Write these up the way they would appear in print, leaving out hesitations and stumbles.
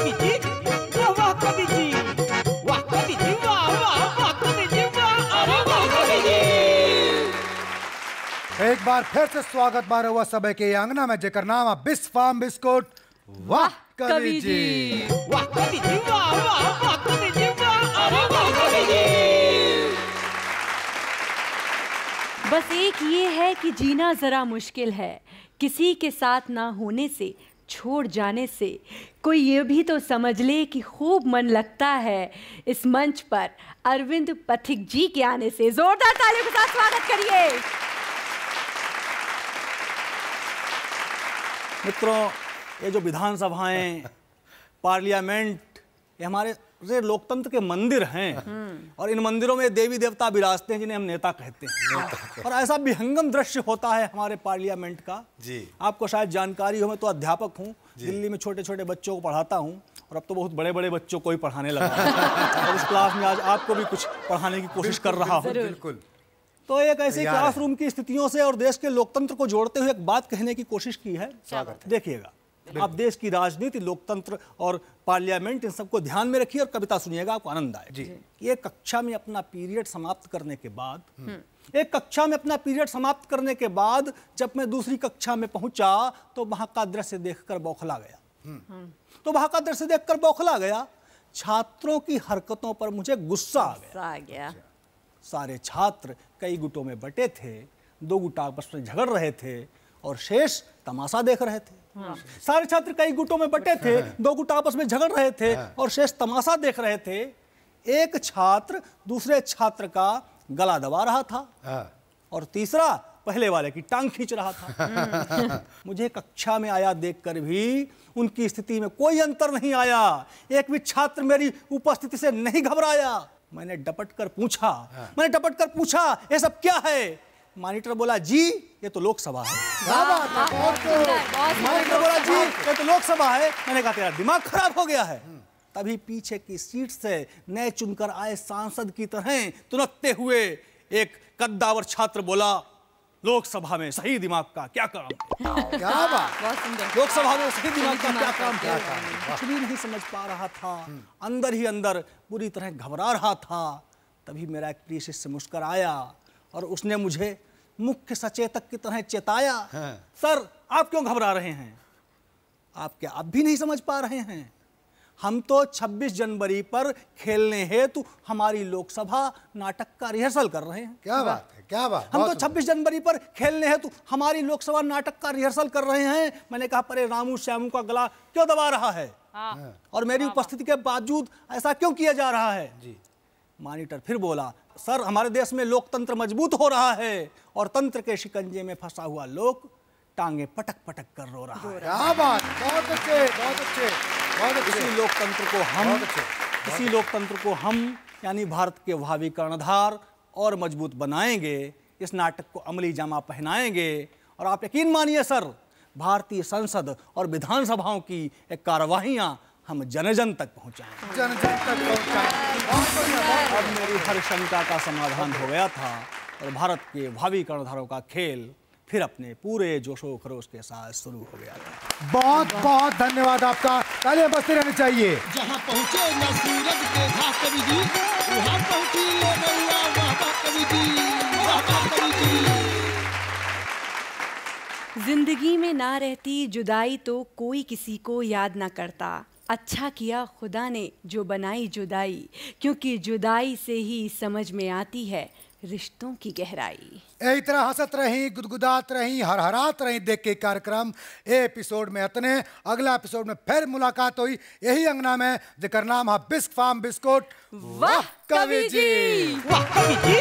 कवि जी, वाह कवि जी, वाह कवि जी, वाह वाह वाह कवि जी, वाह अरे वाह कवि जी। एक बार फिर से स्वागत बार हुआ सब के अंगना में जेकर नाम है बिस्क फार्म बिस्कुट। वाह कवि जी, वाह कवि जी, वाह वाह वाह कवि जी, वाह अरे वाह कवि जी। बस एक ये है कि जीना जरा मुश्किल है, किसी के साथ ना होने से, छोड़ जाने से। कोई ये भी तो समझ ले कि खूब मन लगता है इस मंच पर अरविंद पथिक जी के आने से। जोरदार तालियों के साथ स्वागत करिए। मित्रों, ये जो विधानसभाएं, पार्लियामेंट, ये हमारे लोकतंत्र के मंदिर हैं और इन मंदिरों में देवी देवता विराजते हैं जिन्हें हम नेता कहते हैं। और ऐसा विहंगम दृश्य होता है हमारे पार्लियामेंट का जी। आपको शायद जानकारी हो, मैं तो अध्यापक हूँ, दिल्ली में छोटे छोटे बच्चों को पढ़ाता हूँ और अब तो बहुत बड़े बड़े बच्चों को ही पढ़ाने लगा और इस क्लास में आज आपको भी कुछ पढ़ाने की कोशिश कर रहा हूँ। बिल्कुल। तो एक ऐसी क्लासरूम की स्थितियों से और देश के लोकतंत्र को जोड़ते हुए एक बात कहने की कोशिश की है। देखिएगा, आप देश की राजनीति, लोकतंत्र और पार्लियामेंट, इन सबको ध्यान में रखिए और कविता सुनिएगा, आपको आनंद आएगा। एक कक्षा में अपना पीरियड समाप्त करने के बाद, एक कक्षा में अपना पीरियड समाप्त करने के बाद जब मैं दूसरी कक्षा में पहुंचा तो वहां का दृश्य देखकर बौखला गया। छात्रों की हरकतों पर मुझे गुस्सा आ गया। सारे छात्र कई गुटों में बटे थे, दो गुट आपस में झगड़ रहे थे और शेष तमाशा देख रहे थे। सारे छात्र कई गुटों में बटे थे, दो गुट आपस में झगड़ रहे थे और शेष तमाशा देख रहे थे। एक छात्र दूसरे छात्र का गला दबा रहा था और तीसरा पहले वाले की टांग खींच रहा था। मुझे कक्षा में आया देखकर भी उनकी स्थिति में कोई अंतर नहीं आया। एक भी छात्र मेरी उपस्थिति से नहीं घबराया। मैंने डपट कर पूछा ये सब क्या है? मॉनिटर बोला, जी ये तो लोकसभा है। मॉनिटर बोला, जी ये तो लोकसभा है। मैंने कहा तेरा दिमाग खराब हो गया है। तभी पीछे की सीट से नए चुनकर आए सांसद की तरह तुनकते हुए एक कद्दावर छात्र बोला, लोकसभा में सही दिमाग का क्या काम है? क्या बात? लोकसभा में सही दिमाग का क्या काम है? कुछ भी नहीं समझ पा रहा था, अंदर ही अंदर पूरी तरह घबरा रहा था। तभी मेरा एक प्रिय शिष्य मुस्कुर आया और उसने मुझे मुख्य सचेतक की तरह चेताया, सर आप क्यों घबरा रहे हैं? आप क्या अब भी नहीं समझ पा रहे हैं? हम तो 26 जनवरी पर खेलने हेतु हमारी लोकसभा नाटक का रिहर्सल कर रहे हैं। क्या बात है, क्या बात। हम तो 26 जनवरी पर खेलने हेतु हमारी लोकसभा नाटक का रिहर्सल कर रहे हैं। मैंने कहा, परे रामू श्यामू का गला क्यों दबा रहा है और मेरी उपस्थिति के बावजूद ऐसा क्यों किया जा रहा है? जी। मॉनिटर फिर बोला, सर हमारे देश में लोकतंत्र मजबूत हो रहा है और तंत्र के शिकंजे में फंसा हुआ लोक टांगे पटक पटक कर रो रहा है। क्या बात, बहुत अच्छे, बहुत अच्छे, बहुत अच्छे। इसी लोकतंत्र को हम यानी भारत के भावी कर्णधार और मजबूत बनाएंगे। इस नाटक को अमली जामा पहनाएंगे और आप यकीन मानिए सर, भारतीय संसद और विधानसभाओं की एक कार्यवाहियां हम जन जन तक पहुंचाएंगे। अब मेरी हर शंका का समाधान हो गया था और भारत के भावी कर्णधारों का खेल फिर अपने पूरे जोशो खरोश के साथ शुरू हो गया था। बहुत बहुत धन्यवाद आपका, तालियां बजती रहनी चाहिए। जहां पहुंचे न सूरज के घाट कवि जी, वहां पहुंची ले गौआ वाह कवि जी, वाह कवि जी। जिंदगी में ना रहती जुदाई तो कोई किसी को याद ना करता। अच्छा किया खुदा ने जो बनाई जुदाई, क्योंकि जुदाई से ही समझ में आती है रिश्तों की गहराई। यही तरह हंसत रही, गुदगुदात रही, हरहरात रही देख के कार्यक्रम एपिसोड में इतने। अगला एपिसोड में फिर मुलाकात हुई यही अंगना में, जिकर नाम है बिस्क फार्म बिस्कुट। वाह कवि जी, वाह कवि जी,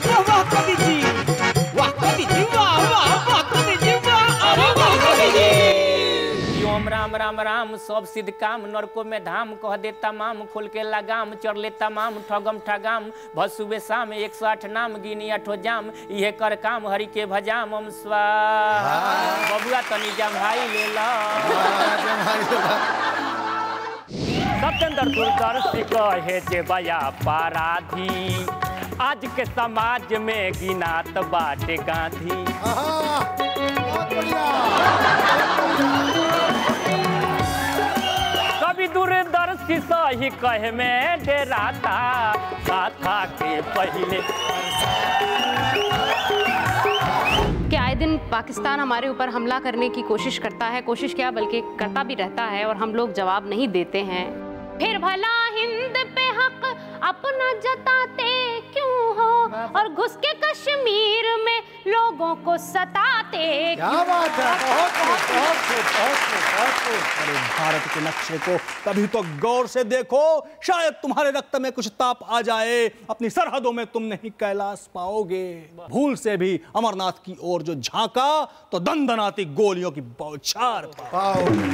वाह कवि जी, वाह कवि जी, वाह वाह वाह कवि जी, वाह अरे वाह कवि जी। ओम राम राम राम, सब सिद्ध काम, नरकों में धाम, कह दे तमाम, खोल के लगाम, चढ़ ले तमाम, ठगम ठगाम, भसुबे शाम, 108 नाम, गिनी 8 जाम, इहे कर काम, हरि के भजाम, ओम स्वाहा। बबुआ तनी जम्हाई ले ला। सत्येंद्र दूरदर्शी कहे जे बया पाराधी, आज के समाज में गिनात बाटे गांधी। कवि दूरदर्शी सही कहे में डेराता गाथा के पहले। कि आए दिन पाकिस्तान हमारे ऊपर हमला करने की कोशिश करता है, कोशिश क्या बल्कि करता भी रहता है और हम लोग जवाब नहीं देते हैं। फिर भला हिंद पे हक अपना जताते क्यों हो और घुस के कश्मीर में लोगों को सताते। क्या बात है, बहुत खूब, बहुत खूब, बहुत खूब, बहुत खूब। अरे भारत के नक्शे को कभी तो गौर से देखो, शायद तुम्हारे रक्त में कुछ ताप आ जाए। अपनी सरहदों में तुम नहीं कैलाश पाओगे। भूल से भी अमरनाथ की ओर जो झांका तो दंदनाती गोलियों की बौछार पाओगे।